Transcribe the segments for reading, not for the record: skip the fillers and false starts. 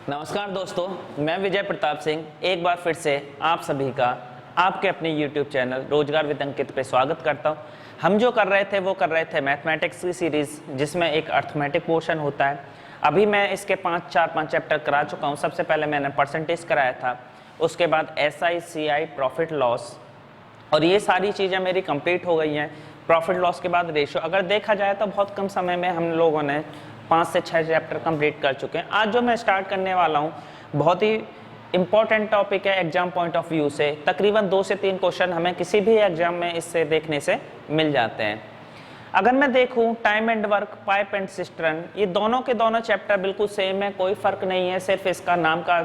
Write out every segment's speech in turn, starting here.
नमस्कार दोस्तों, मैं विजय प्रताप सिंह एक बार फिर से आप सभी का आपके अपने YouTube चैनल रोजगार विद अंकित पे स्वागत करता हूं। हम जो कर रहे थे मैथमेटिक्स की सीरीज़, जिसमें एक अर्थमेटिक पोर्शन होता है। अभी मैं इसके 5 चैप्टर करा चुका हूं। सबसे पहले मैंने परसेंटेज कराया था, उसके बाद SI CI प्रॉफिट लॉस, और ये सारी चीज़ें मेरी कंप्लीट हो गई हैं। प्रॉफिट लॉस के बाद रेशियो, अगर देखा जाए तो बहुत कम समय में हम लोगों ने 5 से 6 चैप्टर कंप्लीट कर चुके हैं। आज जो मैं स्टार्ट करने वाला हूँ बहुत ही इंपॉर्टेंट टॉपिक है एग्जाम पॉइंट ऑफ व्यू से। तकरीबन 2 से 3 क्वेश्चन हमें किसी भी एग्जाम में इससे देखने से मिल जाते हैं। अगर मैं देखूं time and work, pipe and cistern, ये दोनों के दोनों चैप्टर बिल्कुल सेम है, कोई फर्क नहीं है। सिर्फ इसका नाम का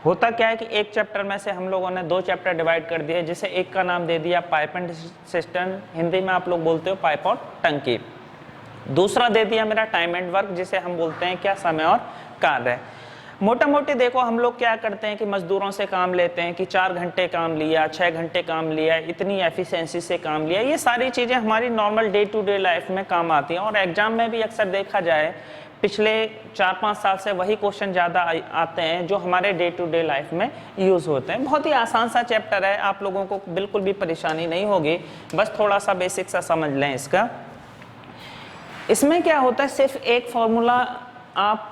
होता क्या है कि एक चैप्टर में से हम लोगों ने 2 चैप्टर डिवाइड कर दिए, जिसे एक का नाम दे दिया पाइप एंड सिस्टर्न, हिंदी में आप लोग बोलते हो पाइप और टंकी। दूसरा दे दिया मेरा टाइम एंड वर्क, जिसे हम बोलते हैं क्या, समय और कार्य। मोटा मोटी देखो हम लोग क्या करते हैं कि मजदूरों से काम लेते हैं कि 4 घंटे काम लिया, 6 घंटे काम लिया, इतनी एफिशिएंसी से काम लिया। ये सारी चीज़ें हमारी normal day to day life में काम आती हैं, और एग्जाम में भी अक्सर देखा जाए पिछले 4-5 साल से वही क्वेश्चन ज़्यादा आते हैं जो हमारे डे टू डे लाइफ में यूज़ होते हैं। बहुत ही आसान सा चैप्टर है, आप लोगों को बिल्कुल भी परेशानी नहीं होगी, बस थोड़ा सा बेसिक सा समझ लें इसका। इसमें क्या होता है, सिर्फ एक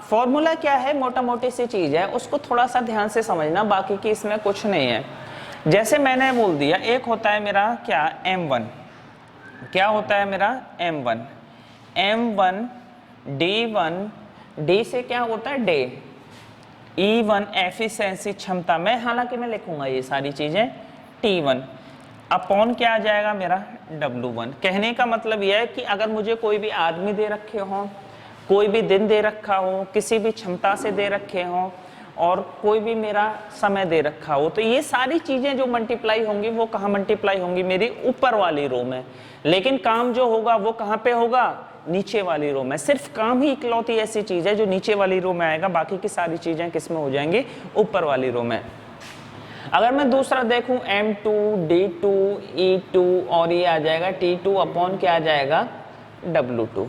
फॉर्मूला क्या है, मोटा मोटी सी चीज़ है, उसको थोड़ा सा ध्यान से समझना, बाकी की इसमें कुछ नहीं है। जैसे मैंने बोल दिया, एक होता है मेरा क्या, M1। क्या होता है मेरा M1, M1 D1, D से क्या होता है डे, E1 एफिशिएंसी क्षमता में, हालांकि मैं लिखूंगा ये सारी चीज़ें T1 अपॉन क्या आ जाएगा मेरा W1। कहने का मतलब यह है कि अगर मुझे कोई भी आदमी दे रखे हों, कोई भी दिन दे रखा हो, किसी भी क्षमता से दे रखे हों, और कोई भी मेरा समय दे रखा हो, तो ये सारी चीज़ें जो मल्टीप्लाई होंगी वो कहाँ मल्टीप्लाई होंगी, मेरी ऊपर वाली रो में। लेकिन काम जो होगा वो कहाँ पे होगा, नीचे वाली रो में। सिर्फ काम ही इकलौती ऐसी चीज़ है जो नीचे वाली रो में आएगा, बाकी की सारी चीज़ें किस में हो जाएंगी, ऊपर वाली रो में। अगर मैं दूसरा देखूं M2 D2 E2, और ये आ जाएगा T2 अपॉन क्या आ जाएगा W2।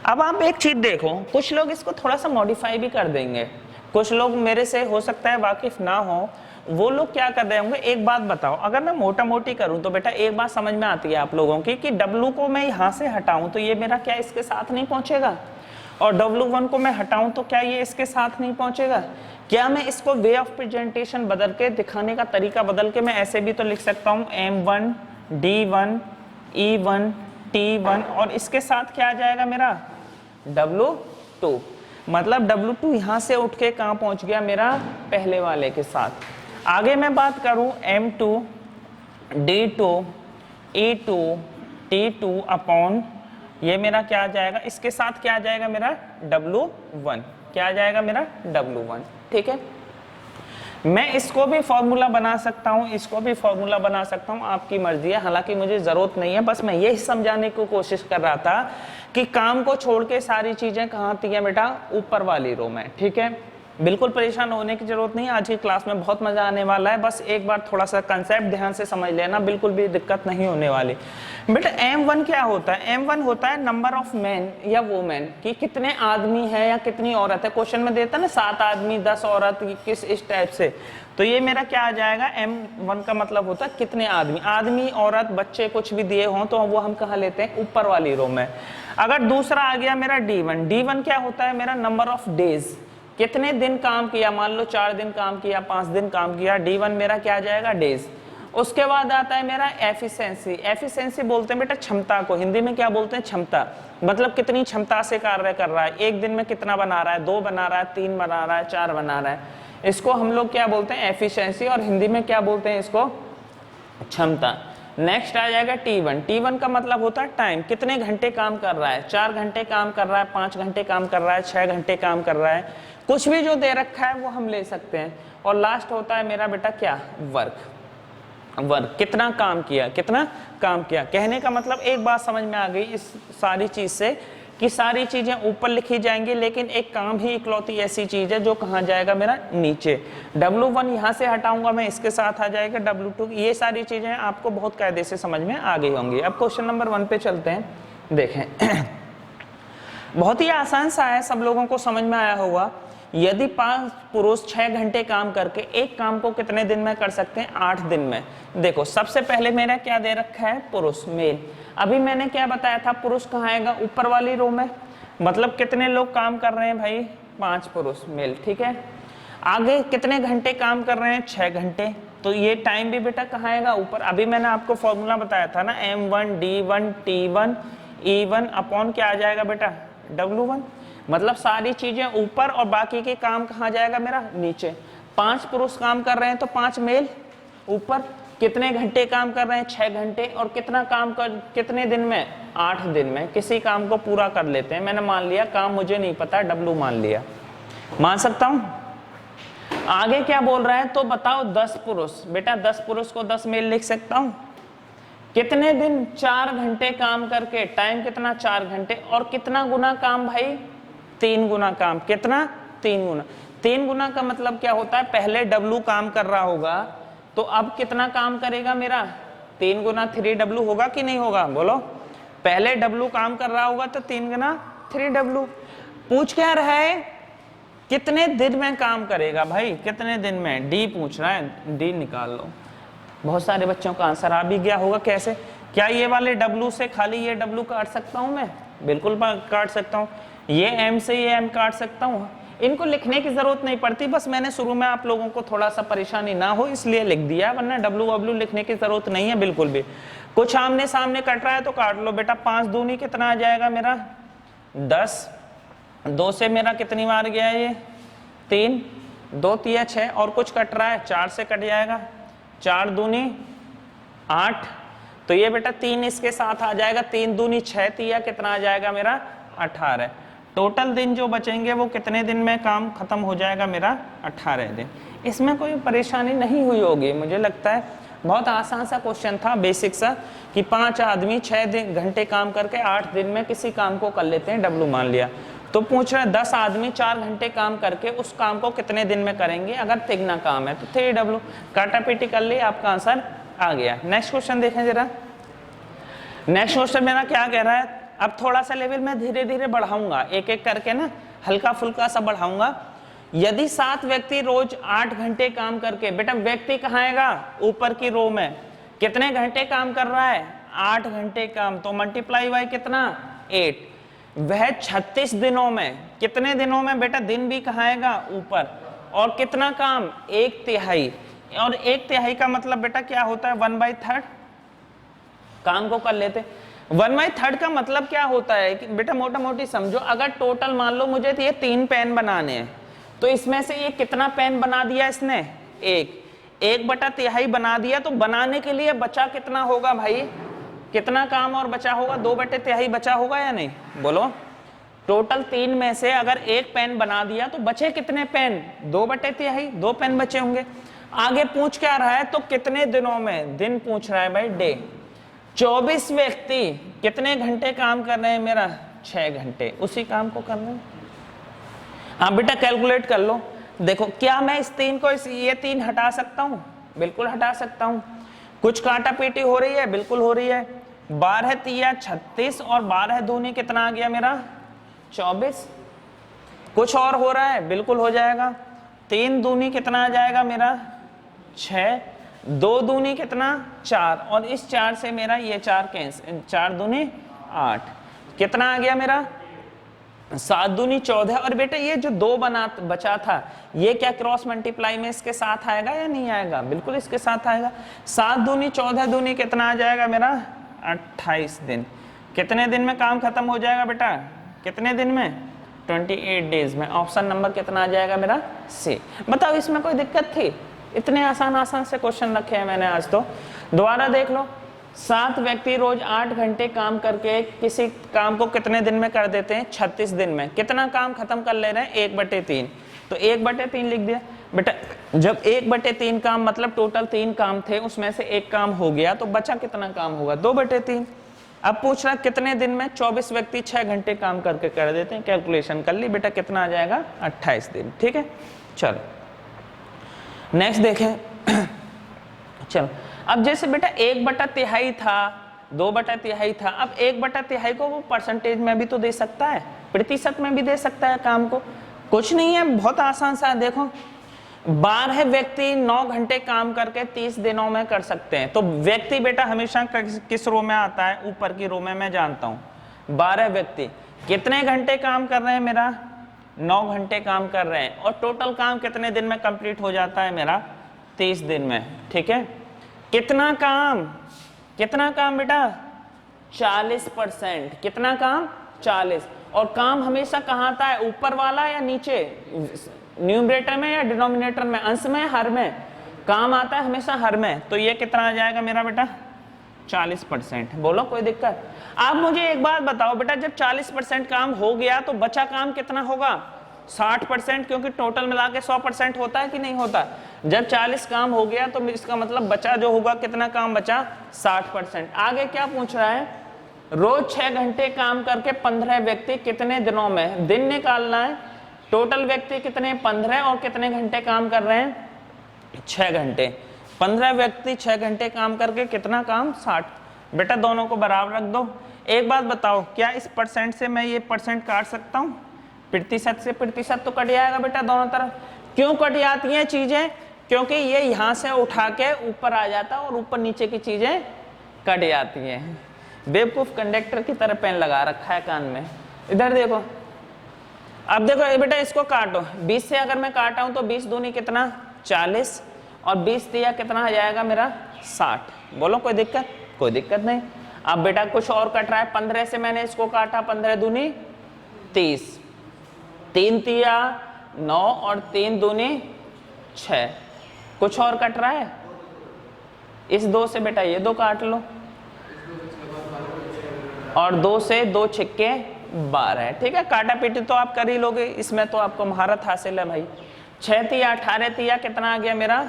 अब आप एक चीज देखो, कुछ लोग इसको थोड़ा सा मॉडिफाई भी कर देंगे, कुछ लोग मेरे से हो सकता है वाकिफ ना हो, वो लोग क्या कर रहे होंगे। एक बात बताओ, अगर मैं मोटा मोटी करूं तो बेटा एक बात समझ में आती है आप लोगों की कि W को मैं यहाँ से हटाऊं तो ये मेरा क्या इसके साथ नहीं पहुंचेगा, और W1 को मैं हटाऊं तो क्या ये इसके साथ नहीं पहुंचेगा। क्या मैं इसको वे ऑफ प्रेजेंटेशन बदल के, दिखाने का तरीका बदल के, मैं ऐसे भी तो लिख सकता हूँ M1 D1 E1 T1, और इसके साथ क्या आ जाएगा मेरा W2। मतलब W2 यहाँ से उठ के कहाँ पहुँच गया, मेरा पहले वाले के साथ। आगे मैं बात करूँ M2 D2 E2 T2 upon, ये मेरा क्या आ जाएगा, इसके साथ क्या आ जाएगा मेरा W1। क्या आ जाएगा मेरा W1, ठीक है। मैं इसको भी फॉर्मूला बना सकता हूँ, इसको भी फॉर्मूला बना सकता हूँ, आपकी मर्जी है। हालांकि मुझे ज़रूरत नहीं है, बस मैं यही समझाने की कोशिश कर रहा था कि काम को छोड़ के सारी चीज़ें कहाँ आती हैं बेटा, ऊपर वाली रो में, ठीक है। बिल्कुल परेशान होने की जरूरत नहीं है, आज की क्लास में बहुत मजा आने वाला है। बस एक बार थोड़ा सा कंसेप्ट ध्यान से समझ लेना, बिल्कुल भी दिक्कत नहीं होने वाली। बेटा M1 क्या होता है, M1 होता है नंबर ऑफ मैन या वुमेन, कि कितने आदमी है या कितनी औरत है। क्वेश्चन में देता है ना 7 आदमी 10 औरत, किस इस टाइप से, तो ये मेरा क्या आ जाएगा, M1 का मतलब होता है कितने आदमी, आदमी औरत बच्चे कुछ भी दिए हों तो वो हम कहाँ लेते हैं, ऊपर वाली रो में। अगर दूसरा आ गया मेरा D1, D1 क्या होता है मेरा नंबर ऑफ डेज, कितने दिन काम किया, मान लो 4 दिन काम किया, 5 दिन काम किया, D1 मेरा क्या आ जाएगा डेज। उसके बाद आता है मेरा एफिशिएंसी। एफिशिएंसी बोलते हैं बेटा क्षमता को, हिंदी में क्या बोलते हैं, क्षमता, मतलब कितनी क्षमता से कार्य कर रहा है, एक दिन में कितना बना रहा है, 2 बना रहा है, 3 बना रहा है, 4 बना रहा है, इसको हम लोग क्या बोलते हैं एफिशिएंसी, और हिंदी में क्या बोलते हैं इसको, क्षमता। नेक्स्ट आ जाएगा T1। T1 का मतलब होता है टाइम, कितने घंटे काम कर रहा है, 4 घंटे काम कर रहा है, 5 घंटे काम कर रहा है, 6 घंटे काम कर रहा है, कुछ भी जो दे रखा है वो हम ले सकते हैं। और लास्ट होता है मेरा बेटा क्या, वर्क। वर्क कितना काम किया, कितना काम किया। कहने का मतलब एक बात समझ में आ गई इस सारी चीज से कि सारी चीजें ऊपर लिखी जाएंगी, लेकिन एक काम ही इकलौती ऐसी चीज है जो कहाँ जाएगा मेरा, नीचे। W1 यहाँ से हटाऊंगा मैं, इसके साथ आ जाएगा W2। ये सारी चीजें आपको बहुत कायदे से समझ में आ गई होंगी। अब क्वेश्चन नंबर 1 पे चलते हैं, देखें बहुत ही आसान सा है, सब लोगों को समझ में आया होगा। यदि 5 पुरुष 6 घंटे काम करके एक काम को कितने दिन में कर सकते हैं? 8 दिन में। देखो सबसे पहले मेरा क्या दे रखा है? पुरुष, मेल। अभी मैंने क्या बताया था? पुरुष कहाँ आएगा? ऊपर वाली रो में। मतलब कितने लोग काम कर रहे हैं भाई? 5 पुरुष, मेल, ठीक है। आगे कितने घंटे काम कर रहे हैं? 6 घंटे। तो ये टाइम भी बेटा कहाँ आएगा? ऊपर। अभी मैंने आपको फॉर्मूला बताया था ना, M1 D1 T1 E1 upon क्या आ जाएगा बेटा? W1। मतलब सारी चीजें ऊपर और बाकी के काम कहाँ जाएगा मेरा? नीचे। 5 पुरुष काम कर रहे हैं तो 5 मेल ऊपर। कितने घंटे काम कर रहे हैं? 6 घंटे। और कितना काम कर कितने दिन में? 8 दिन में। किसी काम को पूरा कर लेते हैं। मैंने मान लिया, काम मुझे नहीं पता, W मान लिया। मान सकता हूं? आगे क्या बोल रहा है? तो बताओ 10 पुरुष। बेटा 10 पुरुष को 10 मेल लिख सकता हूं। कितने दिन? 4 घंटे काम करके। टाइम कितना? 4 घंटे। और कितना गुना काम भाई? 3 गुना काम। कितना? 3 गुना। 3 गुना का मतलब क्या होता है? पहले W काम कर रहा होगा तो अब कितना काम करेगा मेरा? 3 गुना 3W होगा कि नहीं होगा? बोलो। पहले W काम कर रहा होगा तो 3 गुना 3W। पूछ क्या रहा है? कितने दिन में काम करेगा भाई? कितने दिन में? D पूछ रहा है, D निकाल लो। बहुत सारे बच्चों का आंसर आ भी गया होगा। कैसे? क्या ये वाले W से खाली ये W काट सकता हूं मैं? बिल्कुल काट सकता हूं। ये M से ये M काट सकता हूं। इनको लिखने की जरूरत नहीं पड़ती, बस मैंने शुरू में आप लोगों को थोड़ा सा परेशानी ना हो इसलिए लिख दिया, वरना W लिखने की जरूरत नहीं है बिल्कुल भी। कुछ आमने सामने कट रहा है तो काट लो बेटा। 5 दूनी कितना आ जाएगा मेरा? 10। 2 से मेरा कितनी बार गया ये? 3। 2 तिया 6। और कुछ कट रहा है? 4 से कट जाएगा। 4 दूनी 8। तो ये बेटा 3 इसके साथ आ जाएगा। 3 दूनी 6 तिया कितना आ जाएगा मेरा? 18। टोटल दिन जो बचेंगे वो कितने दिन में काम खत्म हो जाएगा मेरा? 18 दिन। इसमें कोई परेशानी नहीं हुई होगी, मुझे लगता है बहुत आसान सा क्वेश्चन था, बेसिक सा, कि 5 आदमी 6 घंटे काम करके 8 दिन में किसी काम को कर लेते हैं, W मान लिया। तो पूछ रहा है 10 आदमी 4 घंटे काम करके उस काम को कितने दिन में करेंगे? अगर तिगना काम है तो 3W। काटा पीटी कर ली, आपका आंसर आ गया। नेक्स्ट क्वेश्चन देखें जरा। नेक्स्ट क्वेश्चन मेरा क्या कह रहा है? अब थोड़ा सा लेवल में धीरे धीरे बढ़ाऊंगा, एक एक करके ना, हल्का फुल्का सा बढ़ाऊंगा। यदि 7 व्यक्ति रोज 8 घंटे काम करके, बेटा व्यक्ति कहाँ आएगा? ऊपर की रो में। कितने घंटे काम कर रहा है? 8 घंटे काम। तो मल्टीप्लाई बाय कितना? 8। वह 36 दिनों में, कितने दिनों में बेटा? दिन भी कहाँ आएगा? ऊपर। और कितना काम? 1/3। और 1/3 का मतलब बेटा क्या होता है? 1/3 काम को कर लेते। 1/3 का मतलब क्या होता है कि बेटा मोटा मोटी समझो, अगर टोटल मान लो मुझे तो ये 3 पेन बनाने हैं, तो इसमें से ये कितना पेन बना दिया इसने? 1/3 बना दिया। तो बनाने के लिए बचा कितना होगा भाई? कितना काम और बचा होगा? 2/3 बचा होगा या नहीं? बोलो। टोटल 3 में से अगर 1 पेन बना दिया तो बचे कितने पेन? 2/3। 2 पेन बचे होंगे। आगे पूछ क्या रहा है? तो कितने दिनों में? दिन पूछ रहा है भाई, डे। 24 व्यक्ति कितने घंटे काम कर रहे हैं मेरा? 6 घंटे। उसी काम को कर रहे हैं। हाँ बेटा कैलकुलेट कर लो। देखो क्या मैं इस 3 को ये 3 हटा सकता हूँ? बिल्कुल हटा सकता हूँ। कुछ काटा पीटी हो रही है? बिल्कुल हो रही है। 12 तिया 36 और 12 दूनी कितना आ गया मेरा? 24। कुछ और हो रहा है? बिल्कुल हो जाएगा। 3 दूनी कितना आ जाएगा मेरा? 6। 2 दूनी कितना? 4। और इस 4 से मेरा ये 4 कैंसिल, 4 दूनी 8। कितना आ गया मेरा? 7 दूनी 14। और बेटा ये जो 2 बचा था, ये क्या क्रॉस मल्टीप्लाई में इसके साथ आएगा या नहीं आएगा? बिल्कुल इसके साथ आएगा। 7 दूनी 14 दूनी कितना आ जाएगा मेरा? 28 दिन। कितने दिन में काम खत्म हो जाएगा बेटा? कितने दिन में? 28 डेज में। ऑप्शन नंबर कितना आ जाएगा मेरा? सी। बताओ इसमें कोई दिक्कत थी? इतने आसान से क्वेश्चन रखे हैं मैंने आज। तो दोबारा देख लो। 7 व्यक्ति रोज 8 घंटे काम करके किसी काम को कितने दिन में कर देते हैं? 36 दिन में। कितना काम खत्म कर ले रहे हैं? 1/3। तो 1/3 लिख दिया बेटा। जब 1/3 काम मतलब टोटल 3 काम थे, उसमें से 1 काम हो गया, तो बचा कितना काम होगा? 2/3। अब पूछ रहा कितने दिन में? 24 व्यक्ति 6 घंटे काम करके कर देते हैं। कैलकुलेशन कर ली बेटा, कितना आ जाएगा? 28 दिन। ठीक है, चलो नेक्स्ट देखें। चलो अब जैसे बेटा 1/3 था, 2/3 था। अब 1/3 को वो परसेंटेज में भी तो दे सकता है, प्रतिशत में भी दे सकता है काम को। कुछ नहीं है, बहुत आसान सा है। देखो 12 व्यक्ति 9 घंटे काम करके 30 दिनों में कर सकते हैं। तो व्यक्ति बेटा हमेशा किस रो में आता है? ऊपर की रो में मैं जानता हूं। 12 व्यक्ति कितने घंटे काम कर रहे हैं? मेरा 9 घंटे काम कर रहे हैं। और टोटल काम कितने दिन में कंप्लीट हो जाता है? मेरा 30 दिन में। ठीक है, कितना काम बेटा? 40%। कितना काम? 40। और काम हमेशा कहाँ आता है? ऊपर वाला या नीचे? न्यूमरेटर में या डिनोमिनेटर में? अंश में, हर में? काम आता है हमेशा हर में। तो ये कितना आ जाएगा मेरा बेटा? 40%। बोलो कोई दिक्कत? आप मुझे एक बात बताओ बेटा, जब 40% काम हो गया तो बचा काम कितना होगा? 60%, क्योंकि टोटल मिला के 100% होता है कि नहीं होता? जब 40 काम हो गया तो इसका मतलब बचा जो होगा, कितना काम बचा? 60%। आगे क्या पूछ रहा है? रोज 6 घंटे काम करके 15 व्यक्ति कितने दिनों में? दिन निकालना है। टोटल व्यक्ति कितने? 15। और कितने घंटे काम कर रहे हैं? 6 घंटे। 15 व्यक्ति 6 घंटे काम करके कितना काम? 60। बेटा दोनों को बराबर रख दो। एक बात बताओ, क्या इस परसेंट से मैं ये परसेंट काट सकता हूँ? प्रतिशत से प्रतिशत तो कट जाएगा बेटा दोनों तरफ। क्यों कट जाती हैं चीजें? क्योंकि ये यहाँ से उठा के ऊपर आ जाता है और ऊपर नीचे की चीजें कट जाती हैं। बेवकूफ कंडक्टर की तरह पेन लगा रखा है कान में। इधर देखो, अब देखो बेटा इसको काटो। 20 से अगर मैं काटा हूं तो 20 दूनी कितना? 40। और 20 दिया कितना आ जाएगा मेरा? 60। बोलो कोई दिक्कत? कोई दिक्कत नहीं। अब बेटा कुछ और कट रहा है। 15 से मैंने इसको काटा, 15 दूनी 30। 3 तिया 9 और 3 दूनी 6। कुछ और कट रहा है? इस 2 से बेटा ये 2 काट लो, और 2 से 2 छिक्के 12। ठीक है, काटा पीटी तो आप कर ही लोगे, इसमें तो आपको महारत हासिल है भाई। 6 तिया 18 तिया कितना आ गया मेरा?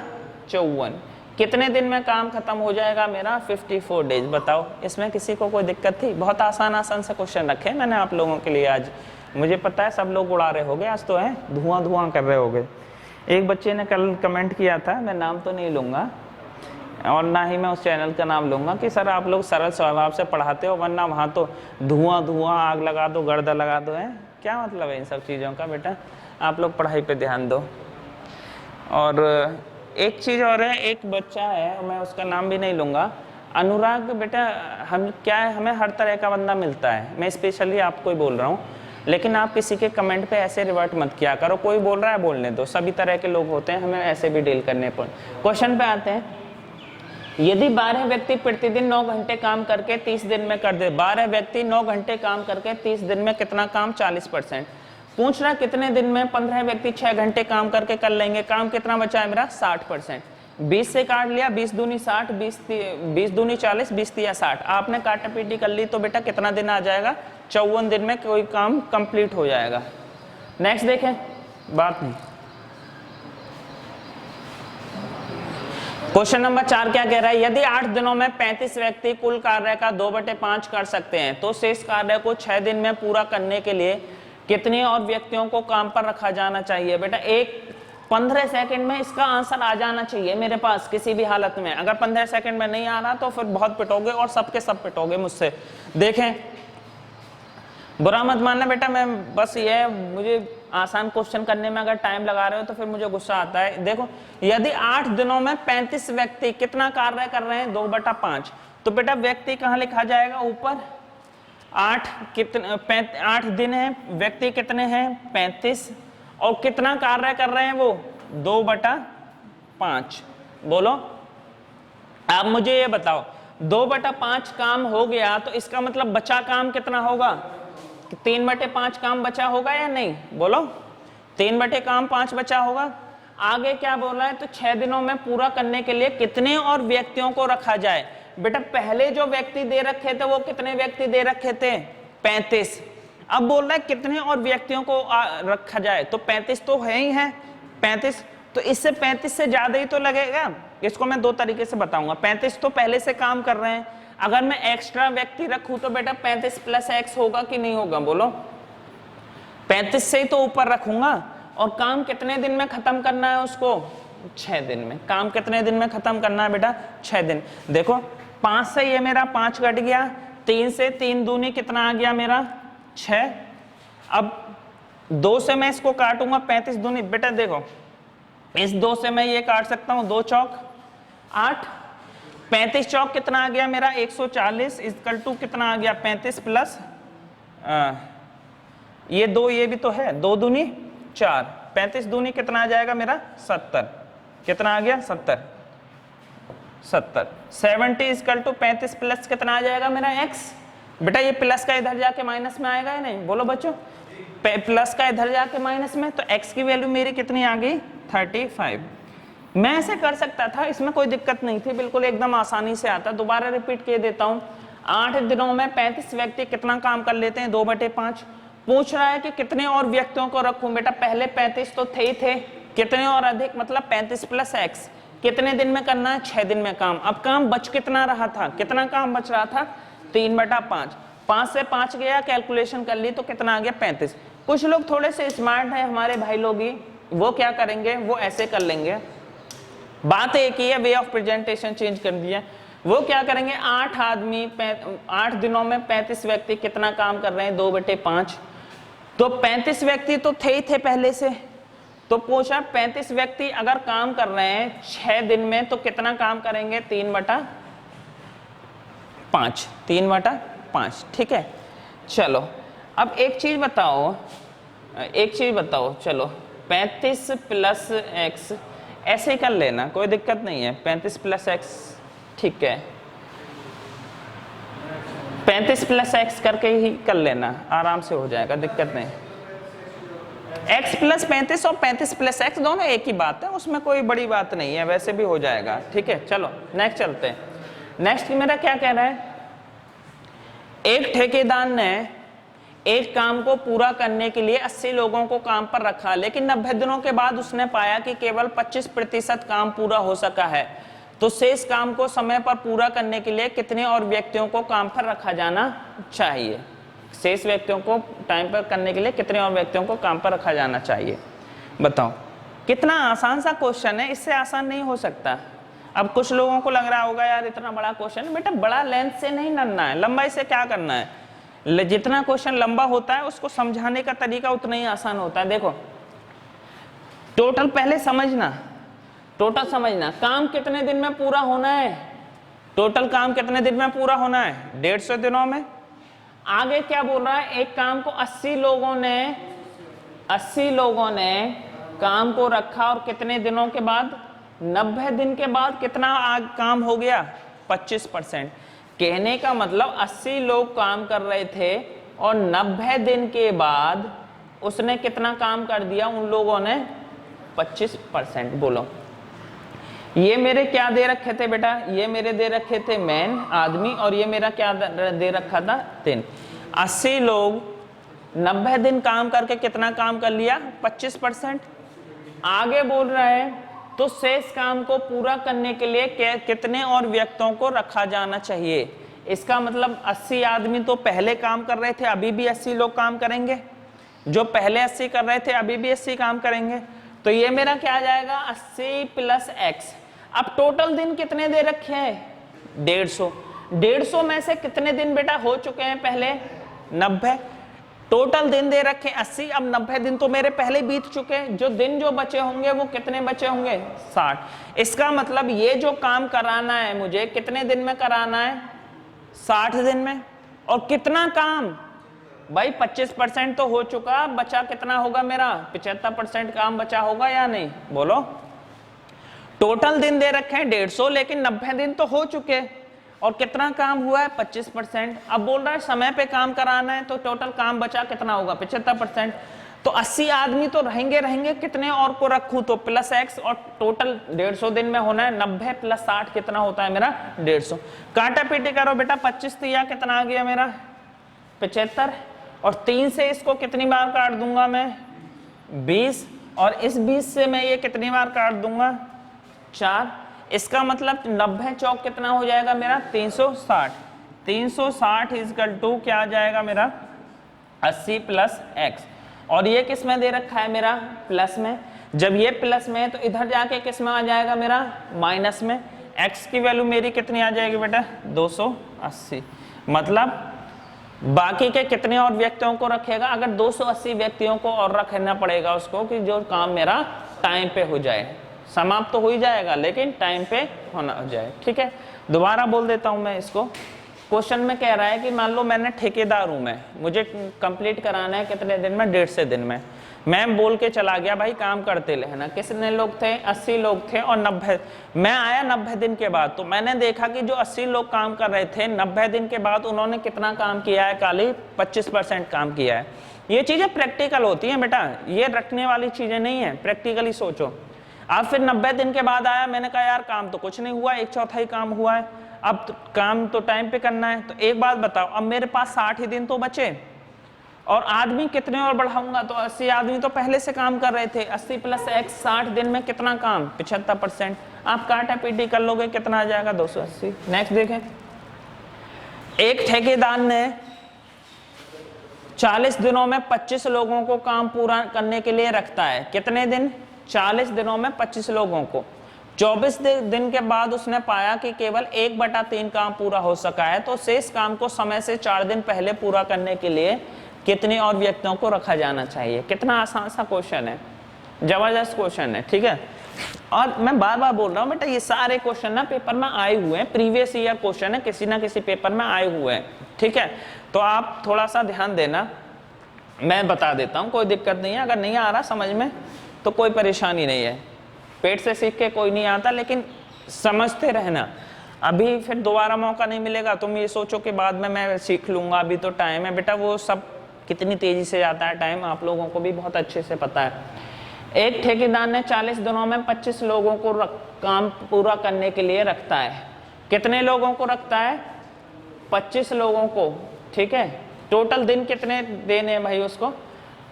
54। कितने दिन में काम खत्म हो जाएगा मेरा? 54 डेज। बताओ इसमें किसी को कोई दिक्कत थी? बहुत आसान से क्वेश्चन रखे मैंने आप लोगों के लिए आज। मुझे पता है सब लोग उड़ा रहे होंगे आज, तो है धुआं कर रहे होंगे। एक बच्चे ने कल कमेंट किया था, मैं नाम तो नहीं लूँगा और ना ही मैं उस चैनल का नाम लूँगा, कि सर आप लोग सरल स्वभाव से पढ़ाते हो, वरना वहाँ तो धुआं आग लगा दो, गर्दा लगा दो। है क्या मतलब है इन सब चीज़ों का? बेटा आप लोग पढ़ाई पे ध्यान दो। और एक चीज़ और है, एक बच्चा है, मैं उसका नाम भी नहीं लूँगा, अनुराग। बेटा हम क्या है, हमें हर तरह का बंदा मिलता है, मैं स्पेशली आपको ही बोल रहा हूँ, लेकिन आप किसी के कमेंट पे ऐसे रिवर्ट मत किया करो। कोई बोल रहा है बोलने दो, सभी तरह के लोग होते हैं, हमें ऐसे भी डील करने पर। क्वेश्चन पे आते हैं। यदि 12 व्यक्ति प्रतिदिन 9 घंटे काम करके 30 दिन में कर दे, 12 व्यक्ति 9 घंटे काम करके 30 दिन में कितना काम? 40%। पूछ रहा कितने दिन में 15 व्यक्ति 6 घंटे काम करके कर लेंगे? काम कितना बचा है मेरा? 60%। 20 से काट लिया, 20 दूनी 60, 20 दूनी 40, 20 तिया 60। आपने काटा पीटी कर ली तो बेटा कितना दिन आ जाएगा? 54 दिन में कोई काम कंप्लीट हो जाएगा। नेक्स्ट देखें, बात नहीं। क्वेश्चन नंबर 4 क्या कह रहा है? यदि 8 दिनों में 35 व्यक्ति कुल कार्य का 2/5 कर सकते हैं, तो शेष कार्य को 6 दिन में पूरा करने के लिए कितने और व्यक्तियों को काम पर रखा जाना चाहिए? बेटा 15 सेकंड में इसका आंसर आ जाना चाहिए मेरे पास किसी भी हालत में। अगर 15 सेकंड में नहीं आ रहा तो फिर बहुत पिटोगे और सबके सब पिटोगे मुझसे। देखें, बुरा मत मानना बेटा, मैं बस ये मुझे आसान क्वेश्चन करने में अगर टाइम लगा रहे हो तो फिर मुझे गुस्सा आता है। देखो यदि 8 दिनों में 35 व्यक्ति कितना कार्य कर रहे हैं? 2/5। तो बेटा व्यक्ति कहाँ लिखा जाएगा? ऊपर। 8 दिन है, व्यक्ति कितने हैं? 35। और कितना कार्य कर रहे हैं वो? 2/5। बोलो आप मुझे ये बताओ, 2/5 काम हो गया तो इसका मतलब बचा काम कितना होगा? 3/5 काम बचा होगा या नहीं? बोलो 3/5 बचा होगा। आगे क्या बोला है? तो 6 दिनों में पूरा करने के लिए कितने और व्यक्तियों को रखा जाए? बेटा पहले जो व्यक्ति दे रखे थे वो कितने व्यक्ति दे रखे थे? 35। अब बोल रहा है कितने और व्यक्तियों को रखा जाए, तो 35 तो है ही है। 35 तो इससे 35 से ज्यादा ही तो लगेगा। इसको मैं 2 तरीके से बताऊंगा। 35 तो पहले से काम कर रहे हैं, अगर मैं एक्स्ट्रा व्यक्ति रखूं तो बेटा 35 + x होगा कि नहीं होगा? बोलो 35 से ही तो ऊपर रखूंगा। और काम कितने दिन में खत्म करना है उसको? 6 दिन में। काम कितने दिन में खत्म करना है बेटा? 6 दिन। देखो 5 से ये मेरा 5 कट गया, 3 से 3 दूनी कितना आ गया मेरा? 6। अब 2 से मैं इसको काटूंगा 35 दूनी, बेटा देखो इस 2 से मैं ये काट सकता हूँ, 2 चौक 8, 35 चौक कितना आ गया मेरा 140 इक्वल टू कितना आ गया 35 प्लस ये 2, ये भी तो है 2 दूनी 4, 35 दूनी कितना आ जाएगा मेरा 70, कितना आ गया 70, 70 इक्वल टू 35 प्लस कितना आ जाएगा मेरा x। बेटा ये प्लस का इधर जाके माइनस में आएगा या नहीं, बोलो बच्चों, प्लस का इधर जाके माइनस में, तो x की वैल्यू मेरी कितनी आ गई 35। मैं ऐसे कर सकता था, इसमें कोई दिक्कत नहीं थी, बिल्कुल एकदम आसानी से आता। दोबारा रिपीट किए देता हूँ, 8 दिनों में 35 व्यक्ति कितना काम कर लेते हैं, 2/5। पूछ रहा है कि कितने और व्यक्तियों को रखूं, बेटा पहले 35 तो थे ही थे, कितने और अधिक, मतलब 35 प्लस x, कितने दिन में करना है 6 दिन में काम। अब काम बच कितना रहा था, कितना काम बच रहा था 3/5, 5 से 5 गया, कैलकुलेशन कर ली तो कितना आ गया 35। कुछ लोग थोड़े से स्मार्ट हैं हमारे भाई लोग ही, वो क्या करेंगे, वो ऐसे कर लेंगे, बात एक ही है, वे ऑफ प्रेजेंटेशन चेंज कर दिया। वो क्या करेंगे, 8 आदमी 8 दिनों में 35 व्यक्ति कितना काम कर रहे हैं 2/5, तो 35 व्यक्ति तो थे ही थे पहले से, तो पूछा 35 व्यक्ति अगर काम कर रहे हैं 6 दिन में तो कितना काम करेंगे 3/5, 3/5, ठीक है। चलो अब एक चीज बताओ, चलो 35 प्लस x ऐसे ही कर लेना, कोई दिक्कत नहीं है, 35 प्लस x, ठीक है, 35 प्लस x करके ही कर लेना, आराम से हो जाएगा, दिक्कत नहीं। x प्लस 35 और 35 प्लस x दोनों एक ही बात है, उसमें कोई बड़ी बात नहीं है, वैसे भी हो जाएगा, ठीक है। चलो नेक्स्ट चलते हैं। नेक्स्ट मेरा क्या कह रहा है, एक ठेकेदार ने एक काम को पूरा करने के लिए 80 लोगों को काम पर रखा, लेकिन 90 दिनों के बाद उसने पाया कि केवल 25% काम पूरा हो सका है, तो शेष काम को समय पर पूरा करने के लिए कितने और व्यक्तियों को काम पर रखा जाना चाहिए। शेष व्यक्तियों को टाइम पर करने के लिए कितने और व्यक्तियों को काम पर रखा जाना चाहिए, बताओ। कितना आसान सा क्वेश्चन है, इससे आसान नहीं हो सकता। अब कुछ लोगों को लग रहा होगा यार इतना बड़ा क्वेश्चन, बेटा बड़ा लेंथ से नहीं करना है, लंबाई से क्या करना है, जितना क्वेश्चन लंबा होता है उसको समझाने का तरीका उतना ही आसान होता है। देखो टोटल पहले समझना, टोटल समझना, काम कितने दिन में पूरा होना है, टोटल काम कितने दिन में पूरा होना है 150 दिनों में। आगे क्या बोल रहा है, एक काम को 80 लोगों ने काम को रखा और कितने दिनों के बाद, 90 दिन के बाद कितना काम हो गया 25%। कहने का मतलब 80 लोग काम कर रहे थे और 90 दिन के बाद उसने कितना काम कर दिया, उन लोगों ने 25%। बोलो ये मेरे क्या दे रखे थे बेटा, ये मेरे दे रखे थे मैन आदमी, और ये मेरा क्या दे रखा था दिन। 80 लोग 90 दिन काम करके कितना काम कर लिया 25%। आगे बोल रहा है तो शेष काम को पूरा करने के लिए कितने और व्यक्तियों को रखा जाना चाहिए। इसका मतलब 80 आदमी तो पहले काम कर रहे थे, अभी भी 80 लोग काम करेंगे, जो पहले 80 कर रहे थे अभी भी 80 काम करेंगे, तो ये मेरा क्या आ जाएगा 80 प्लस x। अब टोटल दिन कितने दे रखे हैं 150, 150 में से कितने दिन बेटा हो चुके हैं पहले 90, टोटल दिन दे रखे 80, अब 90 दिन तो मेरे पहले बीत चुके हैं, जो दिन जो बचे होंगे वो कितने बचे होंगे 60। इसका मतलब ये जो काम कराना है मुझे कितने दिन में कराना है 60 दिन में। और कितना काम भाई 25% तो हो चुका, बचा कितना होगा मेरा 75% काम बचा होगा या नहीं, बोलो। टोटल दिन दे रखे हैं 150, लेकिन 90 दिन तो हो चुके और कितना काम हुआ है 25%। अब बोल रहा है समय पे काम कराना है, तो टोटल काम बचा कितना होगा 75%। तो 80 आदमी तो रहेंगे, कितने और को रखूं, तो प्लस x, और टोटल 150 दिन में होना है 90 प्लस 60 कितना होता है मेरा 150। काटा पीटी करो बेटा, 25 दिया कितना आ गया मेरा 75, और 3 से इसको कितनी बार काट दूंगा मैं 20, और इस 20 से मैं ये कितनी बार काट दूंगा 4। इसका मतलब 90 चौक कितना हो जाएगा मेरा 360, 360 इजकल टू क्या आ जाएगा मेरा 80 प्लस x। और ये किस में दे रखा है मेरा प्लस में, जब ये प्लस में है तो इधर जाके किस में आ जाएगा मेरा माइनस में। x की वैल्यू मेरी कितनी आ जाएगी बेटा 280, मतलब बाकी के कितने और व्यक्तियों को रखेगा? अगर 280 व्यक्तियों को और रखना पड़ेगा उसको, कि जो काम मेरा टाइम पे हो जाए, समाप्त तो हो ही जाएगा लेकिन टाइम पे होना हो जाए। ठीक है, दोबारा बोल देता हूं मैं इसको। क्वेश्चन में कह रहा है कि मान लो मैंने ठेकेदार हूं मैं, मुझे कंप्लीट कराना है कितने दिन में? 150 दिन में। मैं बोल के चला गया भाई काम करते रहना। कितने लोग थे? 80 लोग थे और 90, मैं आया 90 दिन के बाद, तो मैंने देखा कि जो 80 लोग काम कर रहे थे 90 दिन के बाद उन्होंने कितना काम किया है? खाली 25% काम किया है। ये चीजें प्रैक्टिकल होती हैं बेटा, ये रटने वाली चीजें नहीं है, प्रैक्टिकली सोचो। अब फिर 90 दिन के बाद आया, मैंने कहा यार काम तो कुछ नहीं हुआ, 1/4 काम हुआ है, अब तो काम तो टाइम पे करना है। तो एक बात बताओ, अब मेरे पास 60 ही दिन तो बचे, और आदमी कितने और बढ़ाऊंगा? तो 80 आदमी तो पहले से काम कर रहे थे। 80 + x 60 दिन में कितना काम? 75%। आप काटा पीटी कर लोगे, कितना आ जाएगा? 280। नेक्स्ट देखें, एक ठेकेदार ने 40 दिनों में 25 लोगों को काम पूरा करने के लिए रखता है। कितने दिन? 40 दिनों में 25 लोगों को। 24 दिन के बाद उसने पाया कि केवल 1/3 काम पूरा हो सका है, तो शेष काम को समय से 4 दिन पहले पूरा करने के लिए कितने और व्यक्तियों को रखा जाना चाहिए? कितना आसान सा क्वेश्चन है, जबरदस्त क्वेश्चन है। ठीक है, और मैं बार बार बोल रहा हूँ बेटा, ये सारे क्वेश्चन ना पेपर में आए हुए हैं, प्रीवियस ईयर क्वेश्चन है, किसी ना किसी पेपर में आए हुए हैं। ठीक है, तो आप थोड़ा सा ध्यान देना, मैं बता देता हूँ, कोई दिक्कत नहीं है। अगर नहीं आ रहा समझ में तो कोई परेशानी नहीं है, पेट से सीख के कोई नहीं आता, लेकिन समझते रहना। अभी फिर दोबारा मौका नहीं मिलेगा, तुम ये सोचो कि बाद में मैं सीख लूंगा, अभी तो टाइम है बेटा। वो सब कितनी तेजी से जाता है टाइम, आप लोगों को भी बहुत अच्छे से पता है। एक ठेकेदार ने 40 दिनों में 25 लोगों को काम पूरा करने के लिए रखता है। कितने लोगों को रखता है? 25 लोगों को। ठीक है, टोटल दिन कितने देने भाई उसको?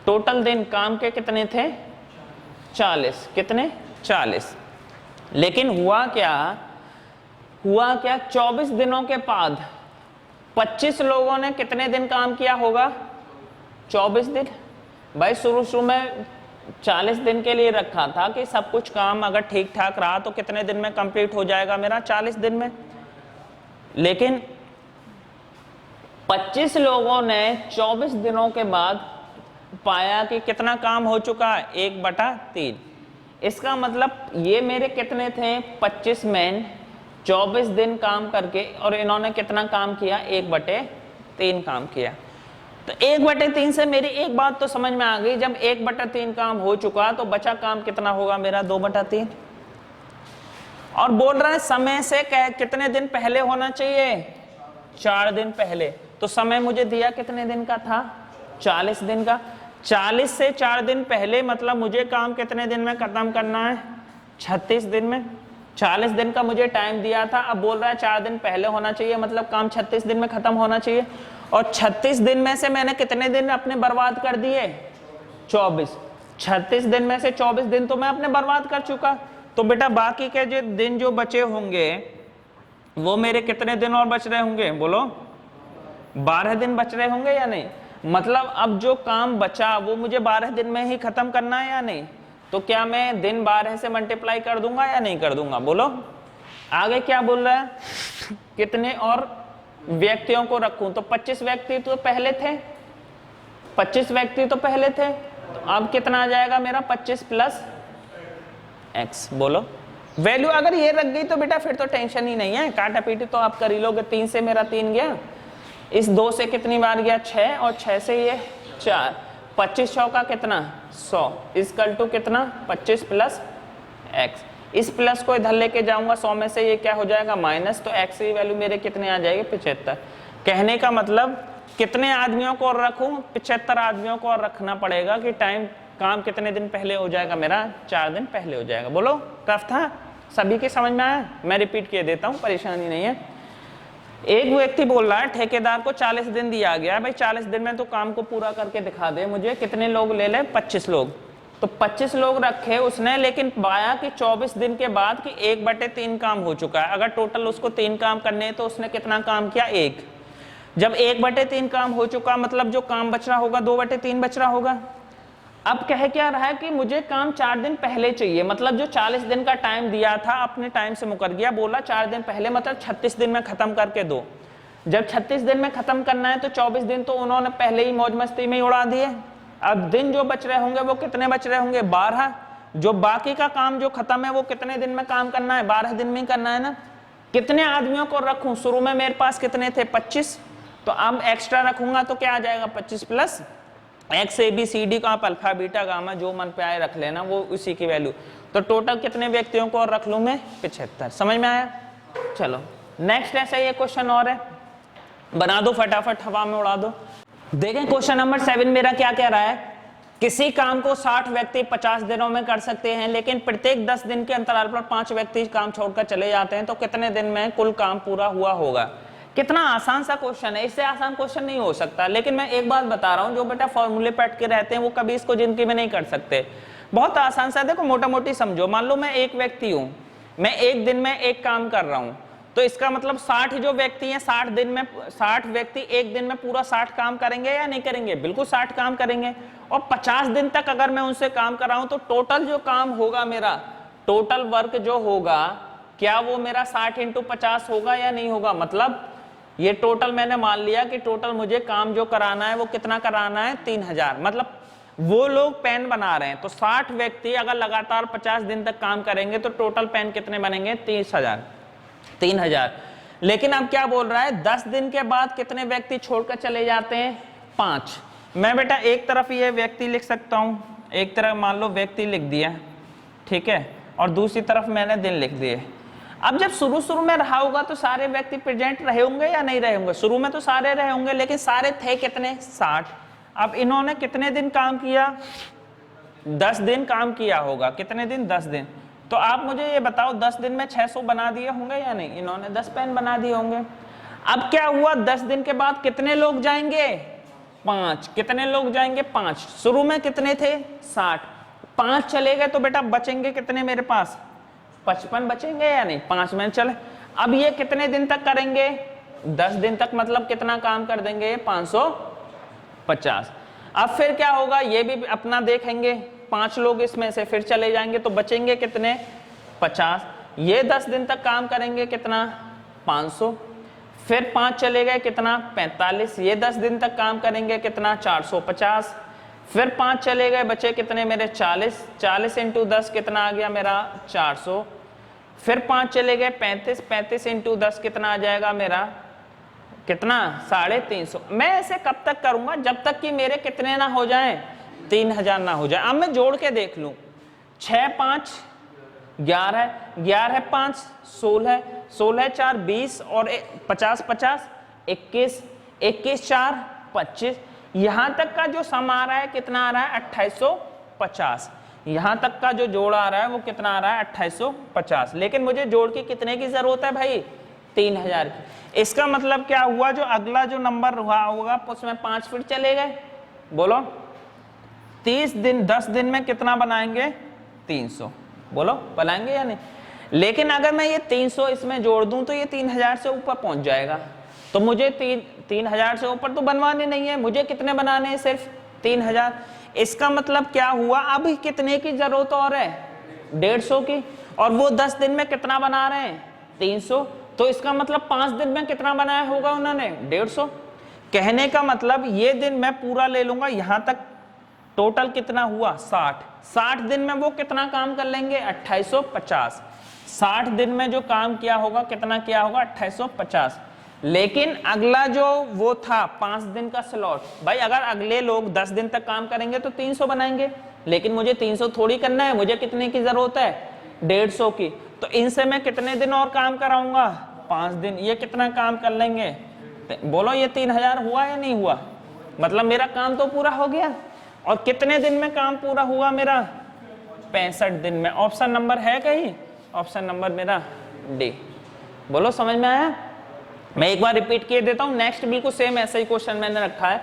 टोटल दिन काम के कितने थे? 40। कितने? 40। लेकिन हुआ क्या? 24 दिनों के बाद 25 लोगों ने कितने दिन काम किया होगा? 24 दिन। भाई शुरू में 40 दिन के लिए रखा था कि सब कुछ काम अगर ठीक ठाक रहा तो कितने दिन में कंप्लीट हो जाएगा मेरा? 40 दिन में। लेकिन 25 लोगों ने 24 दिनों के बाद पाया कि कितना काम हो चुका है? 1/3। इसका मतलब ये मेरे कितने थे? 25 मैन 24 दिन काम करके, और इन्होंने कितना काम किया? 1/3 काम किया। तो 1/3 से मेरी एक बात तो समझ में आ गई, जब 1/3 काम हो चुका तो बचा काम कितना होगा मेरा? 2/3। और बोल रहा है समय से कितने दिन पहले होना चाहिए? 4 दिन पहले। तो समय मुझे दिया कितने दिन का था? 40 दिन का। 40 से 4 दिन पहले मतलब मुझे काम कितने दिन में खत्म करना है? 36 दिन में। 40 दिन का मुझे टाइम दिया था, अब बोल रहा है 4 दिन पहले होना चाहिए, मतलब काम 36 दिन में खत्म होना चाहिए। और 36 दिन में से मैंने कितने दिन अपने बर्बाद कर दिए? 24। 36 दिन में से 24 दिन तो मैं अपने बर्बाद कर चुका। तो बेटा बाकी के जो दिन जो बचे होंगे वो मेरे कितने दिन और बच रहे होंगे? बोलो, 12 दिन बच रहे होंगे या नहीं? मतलब अब जो काम बचा वो मुझे 12 दिन में ही खत्म करना है या नहीं? तो क्या मैं दिन 12 से मल्टीप्लाई कर दूंगा या नहीं कर दूंगा? बोलो। आगे क्या बोल रहा है? कितने और व्यक्तियों को रखूं? तो 25 व्यक्ति तो पहले थे, 25 व्यक्ति तो पहले थे, तो अब कितना आ जाएगा मेरा? 25 + x। बोलो, वैल्यू अगर ये रख गई तो बेटा फिर तो टेंशन ही नहीं है, काटा पीटी तो आप कर ही लोगे। 3 से मेरा 3 गया, इस 2 से कितनी बार गया? 6, और 6 से ये 4। 25 चौका कितना? 100 = कितना? 25 + x। इस प्लस को इधर लेके जाऊंगा, 100 में से ये क्या हो जाएगा? माइनस। तो x की वैल्यू मेरे कितने आ जाएगी? 75। कहने का मतलब कितने आदमियों को और रखूं? 75 आदमियों को और रखना पड़ेगा कि टाइम काम कितने दिन पहले हो जाएगा मेरा? 4 दिन पहले हो जाएगा। बोलो, टफ था? सभी के समझ में आया? मैं रिपीट किए देता हूँ, परेशानी नहीं है। एक व्यक्ति बोल रहा है ठेकेदार को 40 दिन दिया गया, भाई 40 दिन में तो काम को पूरा करके दिखा दे मुझे। कितने लोग ले ले? 25 लोग। तो 25 लोग रखे उसने, लेकिन पाया कि 24 दिन के बाद कि 1/3 काम हो चुका है। अगर टोटल उसको 3 काम करने हैं तो उसने कितना काम किया? 1। जब 1/3 काम हो चुका मतलब जो काम बच रहा होगा 2/3 बच रहा होगा। अब कह क्या रहा है कि मुझे काम 4 दिन पहले चाहिए, मतलब जो 40 दिन का टाइम दिया था अपने टाइम से मुकर गया, बोला 4 दिन पहले, मतलब 36 दिन में खत्म करके दो। जब 36 दिन में खत्म करना है तो 24 दिन तो उन्होंने पहले ही मौज मस्ती में ही उड़ा दिए। अब दिन जो बच रहे होंगे वो कितने बच रहे होंगे, 12। जो बाकी का काम जो खत्म है वो कितने दिन में काम करना है, 12 दिन में ही करना है ना। कितने आदमियों को रखूं, शुरू में मेरे पास कितने थे, 25, तो अब एक्स्ट्रा रखूंगा तो क्या आ जाएगा, 25 plus X A B C D का आप अल्फा बीटा गामा जो मन पे आए रख लेना, वो उसी की वैल्यू। तो टोटल कितने व्यक्तियों को और रख लूं मैं, 75। समझ में आया? चलो नेक्स्ट ऐसा ये क्वेश्चन और है, बना दो फटाफट, हवा में उड़ा दो। देखें क्वेश्चन नंबर 7 मेरा क्या कह रहा है, किसी काम को 60 व्यक्ति 50 दिनों में कर सकते हैं, लेकिन प्रत्येक 10 दिन के अंतराल पर 5 व्यक्ति काम छोड़कर चले जाते हैं, तो कितने दिन में कुल काम पूरा हुआ होगा। कितना आसान सा क्वेश्चन है, इससे आसान क्वेश्चन नहीं हो सकता। लेकिन मैं एक बात बता रहा हूं, जो बेटा फॉर्मूले पे अटके रहते हैं वो कभी इसको जिंदगी में नहीं कर सकते। बहुत आसान सा, देखो मोटा मोटी समझो। मान लो मैं एक व्यक्ति हूं, मैं एक दिन में एक काम कर रहा हूं, तो इसका मतलब 60 जो व्यक्ति हैं 60 दिन में 60 व्यक्ति एक दिन में पूरा 60 काम करेंगे या नहीं करेंगे, बिल्कुल 60 काम करेंगे। और 50 दिन तक अगर मैं उनसे काम कर रहा हूं तो टोटल जो काम होगा मेरा, टोटल वर्क जो होगा, क्या वो मेरा 60 × 50 होगा या नहीं होगा। मतलब ये टोटल मैंने मान लिया कि टोटल मुझे काम जो कराना है वो कितना कराना है, 3000। मतलब वो लोग पेन बना रहे हैं, तो 60 व्यक्ति अगर लगातार 50 दिन तक काम करेंगे तो टोटल पेन कितने बनेंगे, 3000। लेकिन अब क्या बोल रहा है, 10 दिन के बाद कितने व्यक्ति छोड़कर चले जाते हैं, 5। मैं बेटा एक तरफ ये व्यक्ति लिख सकता हूं, एक तरफ मान लो व्यक्ति लिख दिया, ठीक है, और दूसरी तरफ मैंने दिन लिख दिए। अब जब शुरू में रहा होगा तो सारे व्यक्ति प्रेजेंट रहे होंगे या नहीं रहे होंगे, शुरू में तो सारे रहे होंगे, लेकिन सारे थे कितने, 60। अब इन्होंने कितने दिन काम किया, 10 दिन काम किया होगा, कितने दिन, 10 दिन। तो आप मुझे ये बताओ 10 दिन में 600 बना दिए होंगे या नहीं, इन्होंने 10 पेन बना दिए होंगे। अब क्या हुआ, 10 दिन के बाद कितने लोग जाएंगे, 5। कितने लोग जाएंगे, 5। शुरू में कितने थे, 60। 5 चले गए तो बेटा बचेंगे कितने मेरे पास, 55 बचेंगे या नहीं, 5 में चले। अब ये कितने दिन तक करेंगे, 10 दिन तक, मतलब कितना काम कर देंगे, 550। अब फिर क्या होगा, ये भी अपना देखेंगे, 5 लोग इसमें से फिर चले जाएंगे तो बचेंगे कितने, 50। ये 10 दिन तक काम करेंगे कितना, 500। फिर 5 चले गए कितना, 45। ये 10 दिन तक काम करेंगे कितना, 450। फिर 5 चले गए, बचे कितने मेरे, 40। 40 × 10 कितना आ गया मेरा, 400। फिर 5 चले गए, 35। 35 × 10 कितना आ जाएगा मेरा, कितना, 350। मैं ऐसे कब तक करूंगा, जब तक कि मेरे कितने ना हो जाएं, 3000 ना हो जाए। अब मैं जोड़ के देख लूं, 6 5 11, 11 5 16, 16 4 20 और 50 50 21, 21 4 25। यहां तक का जो सम आ रहा है कितना आ रहा है, 2850। यहां तक का जो जोड़ आ रहा है वो कितना आ रहा है, 2850। लेकिन मुझे जोड़ के कितने की जरूरत है भाई, 3000 की। इसका मतलब क्या हुआ, जो अगला जो नंबर हुआ होगा उसमें 5 फिर चले गए। बोलो 30 दिन 10 दिन में कितना बनाएंगे, 300। बोलो बनाएंगे या नहीं। लेकिन अगर मैं ये 300 इसमें जोड़ दूं तो ये 3000 से ऊपर पहुंच जाएगा। तो मुझे 3000 से ऊपर तो बनवाने नहीं है, मुझे कितने बनाने हैं, सिर्फ 3000। इसका मतलब क्या हुआ, अब कितने की जरूरत और है, 150 की। और वो 10 दिन में कितना बना रहे हैं, 300। तो इसका मतलब 5 दिन में कितना बनाया होगा उन्होंने, 150। कहने का मतलब ये दिन मैं पूरा ले लूंगा, यहां तक टोटल कितना हुआ, 60। 60 दिन में वो कितना काम कर लेंगे, 2850। 60 दिन में जो काम किया होगा कितना किया होगा, 2850। लेकिन अगला जो वो था 5 दिन का स्लॉट, भाई अगर अगले लोग 10 दिन तक काम करेंगे तो 300 बनाएंगे, लेकिन मुझे 300 थोड़ी करना है, मुझे कितने की जरूरत है, 150 की। तो इनसे मैं कितने दिन और काम कराऊंगा, 5 दिन। ये कितना काम कर लेंगे, बोलो ये 3000 हुआ या नहीं हुआ, मतलब मेरा काम तो पूरा हो गया। और कितने दिन में काम पूरा हुआ मेरा, 65 दिन में। ऑप्शन नंबर है कहीं, ऑप्शन नंबर मेरा डी। बोलो समझ में आया। मैं एक बार रिपीट किए देता हूं, नेक्स्ट बिल्कुल सेम ऐसा ही क्वेश्चन मैंने रखा है।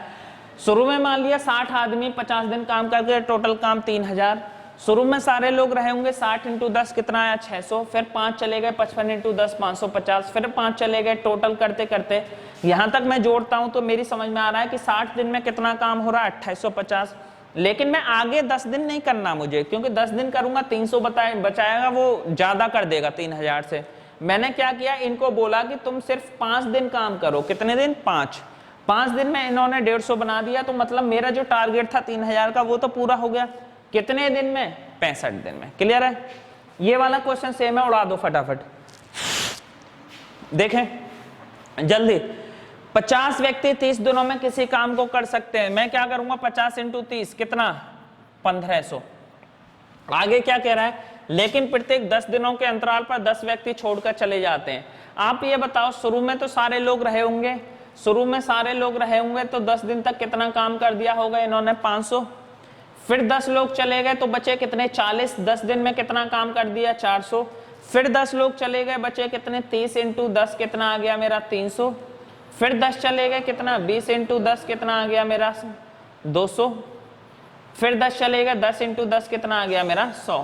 शुरू में मान लिया 60 आदमी 50 दिन काम करके टोटल काम 3000। शुरू में सारे लोग रहे होंगे, 60 × 10 कितना आया, 600। फिर 5 चले गए, 55 × 10 550। फिर 5 चले गए, टोटल करते करते यहां तक मैं जोड़ता हूं तो मेरी समझ में आ रहा है कि 60 दिन में कितना काम हो रहा है, 2850। लेकिन मैं आगे 10 दिन नहीं करना मुझे, क्योंकि 10 दिन करूंगा 300 बचाएगा, वो ज्यादा कर देगा 3000 से। मैंने क्या किया, इनको बोला कि तुम सिर्फ 5 दिन काम करो। कितने दिन? 5 दिन में इन्होंने 150 बना दिया, तो मतलब मेरा जो टारगेट था 3000 का वो तो पूरा हो गया। कितने दिन में? 65 दिन में। क्लियर है? ये वाला क्वेश्चन सेम है, उड़ा दो फटाफट। देखें जल्दी, 50 व्यक्ति 30 दिनों में किसी काम को कर सकते हैं। मैं क्या करूंगा, 50 × 30 कितना? 1500। आगे क्या कह रहा है, लेकिन प्रत्येक 10 दिनों के अंतराल पर 10 व्यक्ति छोड़कर चले जाते हैं। आप ये बताओ, शुरू में तो सारे लोग रहे होंगे, शुरू में सारे लोग रहे होंगे तो 10 दिन तक कितना काम कर दिया होगा इन्होंने? 500। फिर 10 लोग चले गए तो बचे कितने? 40। 10 दिन में कितना काम कर दिया? 400। फिर 10 लोग चले गए, बचे कितने? 30 × 10 कितना आ गया मेरा? 300। फिर 10 चले गए, कितना? 20 × 10 कितना आ गया मेरा? 200। फिर 10 चले गए, 10 × 10 कितना आ गया मेरा? 100।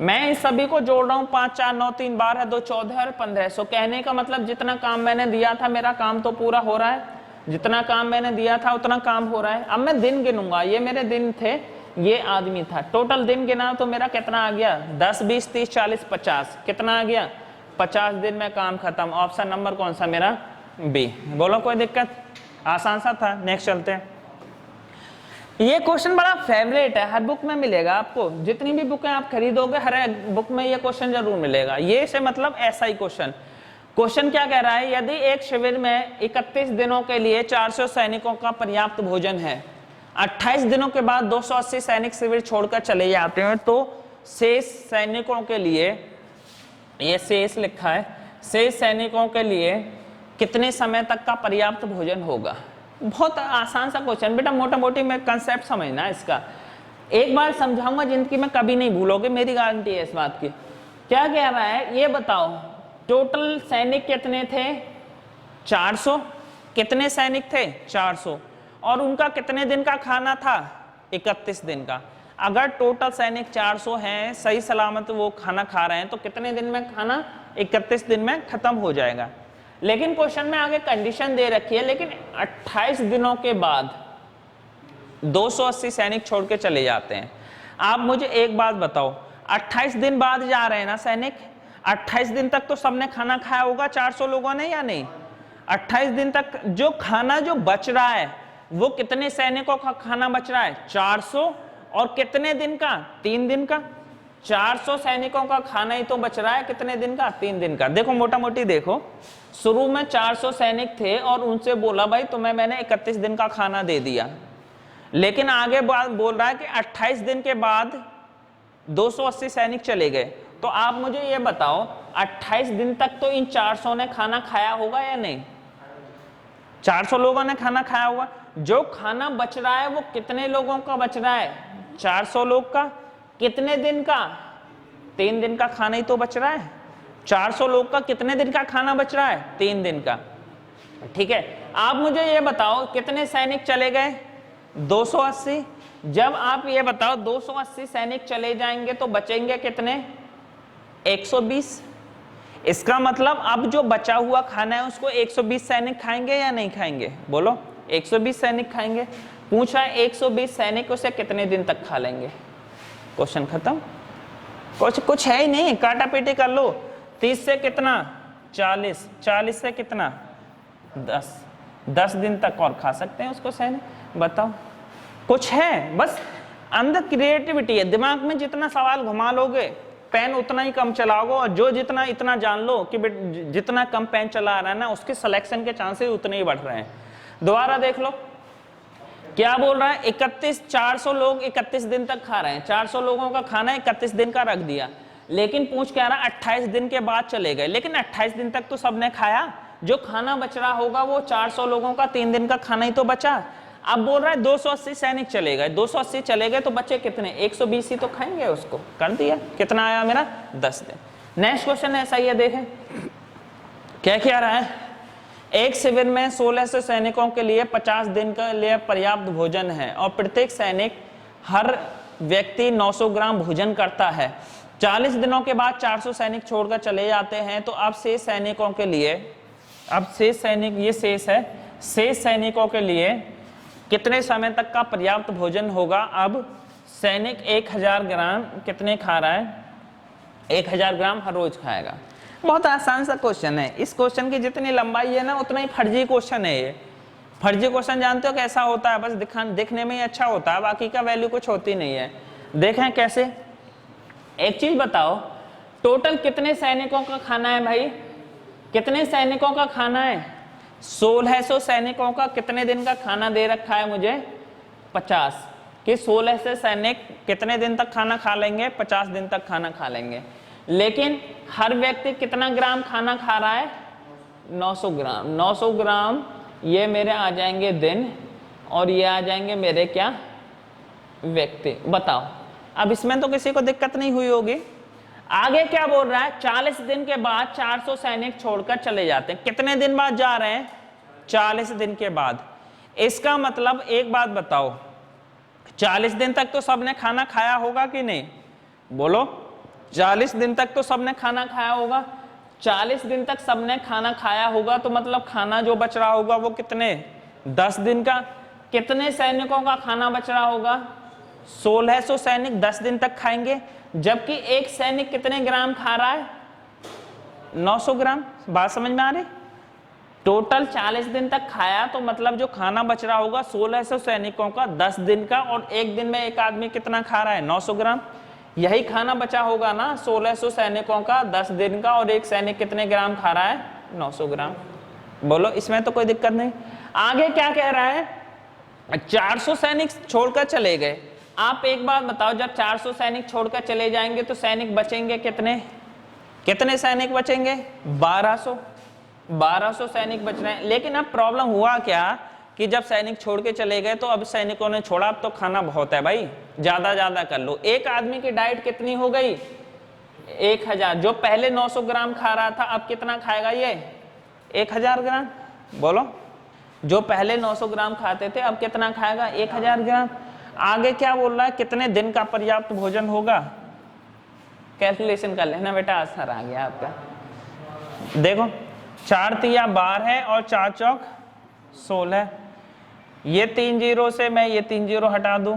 मैं इस सभी को जोड़ रहा हूँ, 5 4 9 3 12 2 14 और 1500। कहने का मतलब जितना काम मैंने दिया था मेरा काम तो पूरा हो रहा है, जितना काम मैंने दिया था उतना काम हो रहा है। अब मैं दिन गिनूंगा, ये मेरे दिन थे, ये आदमी था। टोटल दिन गिना तो मेरा कितना आ गया? 10 20 30 40 50। कितना आ गया? 50 दिन में काम खत्म। ऑप्शन नंबर कौन सा मेरा? बी। बोलो कोई दिक्कत? आसान सा था। नेक्स्ट चलते हैं। ये क्वेश्चन बड़ा फेवरेट है, हर बुक में मिलेगा आपको। जितनी भी बुकें आप खरीदोगे हर एक बुक में ये क्वेश्चन जरूर मिलेगा। ये से मतलब ऐसा ही क्वेश्चन। क्वेश्चन क्या कह रहा है, यदि एक शिविर में 31 दिनों के लिए 400 सैनिकों का पर्याप्त भोजन है, 28 दिनों के बाद 280 सैनिक शिविर छोड़कर चले जाते हैं, तो शेष सैनिकों के लिए, ये शेष लिखा है, शेष सैनिकों के लिए कितने समय तक का पर्याप्त भोजन होगा? बहुत आसान सा क्वेश्चन बेटा, मोटा मोटी में कंसेप्ट समझना इसका। एक बार समझाऊंगा, जिंदगी में कभी नहीं भूलोगे, मेरी गारंटी है इस बात की। क्या कह रहा है ये बताओ, टोटल सैनिक कितने थे? 400। कितने सैनिक थे? 400। और उनका कितने दिन का खाना था? 31 दिन का। अगर टोटल सैनिक 400 हैं, सही सलामत वो खाना खा रहे हैं, तो कितने दिन में खाना? 31 दिन में खत्म हो जाएगा। लेकिन क्वेश्चन में आगे कंडीशन दे रखी है, लेकिन 28 दिनों के बाद 280 सैनिक छोड़ के चले जाते हैं। आप मुझे एक बात बताओ, 28 दिन बाद जा रहे हैं ना सैनिक, 28 दिन तक तो सबने खाना खाया होगा 400 लोगों ने, या नहीं? 28 दिन तक जो खाना जो बच रहा है वो कितने सैनिकों का खाना बच रहा है? 400। और कितने दिन का? 3 दिन का। 400 सैनिकों का खाना ही तो बच रहा है, कितने दिन का? 3 दिन का। देखो मोटा मोटी देखो, शुरू में 400 सैनिक थे और उनसे बोला भाई तुम्हें मैंने 31 दिन का खाना दे दिया, लेकिन आगे बोल रहा है कि 28 दिन के बाद 280 सैनिक चले गए। तो आप मुझे ये बताओ, 28 दिन तक तो इन 400 ने खाना खाया होगा या नहीं? 400 लोगों ने खाना खाया होगा। जो खाना बच रहा है वो कितने लोगों का बच रहा है? 400 लोग का। कितने दिन का? 3 दिन का खाना ही तो बच रहा है। 400 लोग का कितने दिन का खाना बच रहा है? 3 दिन का। ठीक है, आप मुझे ये बताओ कितने सैनिक चले गए? 280। जब आप ये बताओ 280 सैनिक चले जाएंगे तो बचेंगे कितने? 120। इसका मतलब अब जो बचा हुआ खाना है उसको 120 सैनिक खाएंगे या नहीं खाएंगे? बोलो, 120 सैनिक खाएंगे। पूछा 120 सैनिक उसे कितने दिन तक खा लेंगे? क्वेश्चन खत्म। कुछ है ही नहीं, काटा पीटी कर लो। 30 से कितना? 40। 40 से कितना? 10 दिन तक और खा सकते हैं उसको सैनिक। बताओ, कुछ है? बस अंदर क्रिएटिविटी है। दिमाग में जितना सवाल घुमा लोगे, पेन उतना ही कम चलाओगे। और जो जितना इतना जान लो कि जितना कम पेन चला रहा है ना, उसके सिलेक्शन के चांसेस उतने ही बढ़ रहे हैं। दोबारा देख लो क्या बोल रहा है। 400 लोग 31 दिन तक खा रहे हैं। 400 लोगों का खाना 31 दिन का रख दिया, लेकिन पूछ क्या रहा, 28 दिन के बाद चले गए। लेकिन 28 दिन तक तो सबने खाया, जो खाना बच रहा होगा वो 400 लोगों का 3 दिन का खाना ही तो बचा। अब बोल रहा है 280 सैनिक चले गए। 280 चले गए तो बचे कितने? 120 ही तो खाएंगे उसको। कर दिया। कितना आया मेरा? 10 दिन। नेक्स्ट क्वेश्चन ऐसा ही है, देखें क्या कह रहा है। एक शिविर में 1600 सैनिकों के लिए 50 दिन के लिए पर्याप्त भोजन है और प्रत्येक सैनिक हर व्यक्ति 900 ग्राम भोजन करता है। 40 दिनों के बाद 400 सैनिक छोड़कर चले जाते हैं, तो अब शेष सैनिकों के लिए, अब शेष सैनिक, ये शेष है, शेष सैनिकों के लिए कितने समय तक का पर्याप्त भोजन होगा? अब सैनिक 1000 ग्राम कितने खा रहा है? 1000 ग्राम हर रोज खाएगा। बहुत आसान सा क्वेश्चन है। इस क्वेश्चन की जितनी लंबाई है ना उतना ही फर्जी क्वेश्चन है ये। फर्जी क्वेश्चन जानते हो कैसा होता है, बस दिखने में ही अच्छा होता है, बाकी का वैल्यू कुछ होती नहीं है। देखें कैसे, एक चीज बताओ, टोटल कितने सैनिकों का खाना है भाई? कितने सैनिकों का खाना है? 1600 सैनिकों का कितने दिन का खाना दे रखा है मुझे? 50। कि 1600 सैनिक कितने दिन तक खाना खा लेंगे? 50 दिन तक खाना खा लेंगे। लेकिन हर व्यक्ति कितना ग्राम खाना खा रहा है? 900 ग्राम। 900 ग्राम ये मेरे आ जाएंगे दिन, और ये आ जाएंगे मेरे क्या? व्यक्ति। बताओ, अब इसमें तो किसी को दिक्कत नहीं हुई होगी। आगे क्या बोल रहा है? 40 दिन के बाद 400 सैनिक छोड़कर चले जाते हैं। कितने दिन बाद जा रहे हैं? 40 दिन के बाद। इसका मतलब एक बात बताओ, 40 दिन तक तो सबने खाना खाया होगा कि नहीं? बोलो, 40 दिन तक तो सबने खाना खाया होगा। 40 दिन तक सबने खाना खाया होगा तो मतलब खाना जो बच रहा होगा वो कितने? 10 दिन का। कितने सैनिकों का खाना बच रहा होगा? 1600 सैनिक 10 दिन तक खाएंगे, जबकि एक सैनिक कितने ग्राम खा रहा है? 900 ग्राम। बात समझ में आ रही? टोटल 40 दिन तक खाया तो मतलब जो खाना बच रहा होगा 1600 सैनिकों का 10 दिन का, और एक दिन में एक आदमी कितना खा रहा है? 900 ग्राम। यही खाना बचा होगा ना 1600 सैनिकों का 10 दिन का, और एक सैनिक कितने ग्राम खा रहा है? 900 ग्राम। बोलो, इसमें तो कोई दिक्कत नहीं। आगे क्या कह रहा है? 400 सैनिक छोड़कर चले गए। आप एक बात बताओ, जब 400 सैनिक छोड़कर चले जाएंगे तो सैनिक बचेंगे कितने? कितने सैनिक बचेंगे? 1200 सैनिक बच रहे हैं। लेकिन अब प्रॉब्लम हुआ क्या कि जब सैनिक छोड़ के चले गए तो अब सैनिकों ने छोड़ा, अब तो खाना बहुत है भाई, ज्यादा कर लो। एक आदमी की डाइट कितनी हो गई? 1000। जो पहले 900 ग्राम खा रहा था अब कितना खाएगा ये? 1000 ग्राम। बोलो, जो पहले 900 ग्राम खाते थे अब कितना खाएगा? 1000 ग्राम। आगे क्या बोल रहा है? कितने दिन का पर्याप्त भोजन होगा? कैलकुलेशन कर लेना बेटा, आंसर आ गया आपका। देखो, 4 तिया 12 है और 4 चौक 16। ये 3 जीरो से मैं ये 3 जीरो हटा दूं,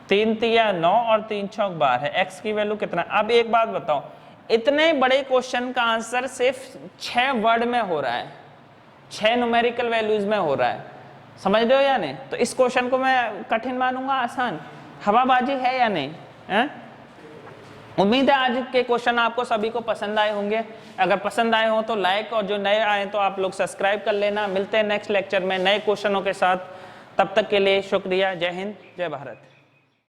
3 तिया 9 और 3 चौक 12 है। एक्स की वैल्यू कितना? अब एक बात बताओ, इतने बड़े क्वेश्चन का आंसर सिर्फ 6 वर्ड में हो रहा है, 6 न्यूमेरिकल वैल्यूज में हो रहा है। समझ रहे हो या नहीं? तो इस क्वेश्चन को मैं कठिन मानूंगा आसान? हवाबाजी है या नहीं है? उम्मीद है आज के क्वेश्चन आपको सभी को पसंद आए होंगे। अगर पसंद आए हो तो लाइक, और जो नए आए तो आप लोग सब्सक्राइब कर लेना। मिलते हैं नेक्स्ट लेक्चर में नए क्वेश्चनों के साथ। तब तक के लिए शुक्रिया। जय हिंद, जय भारत।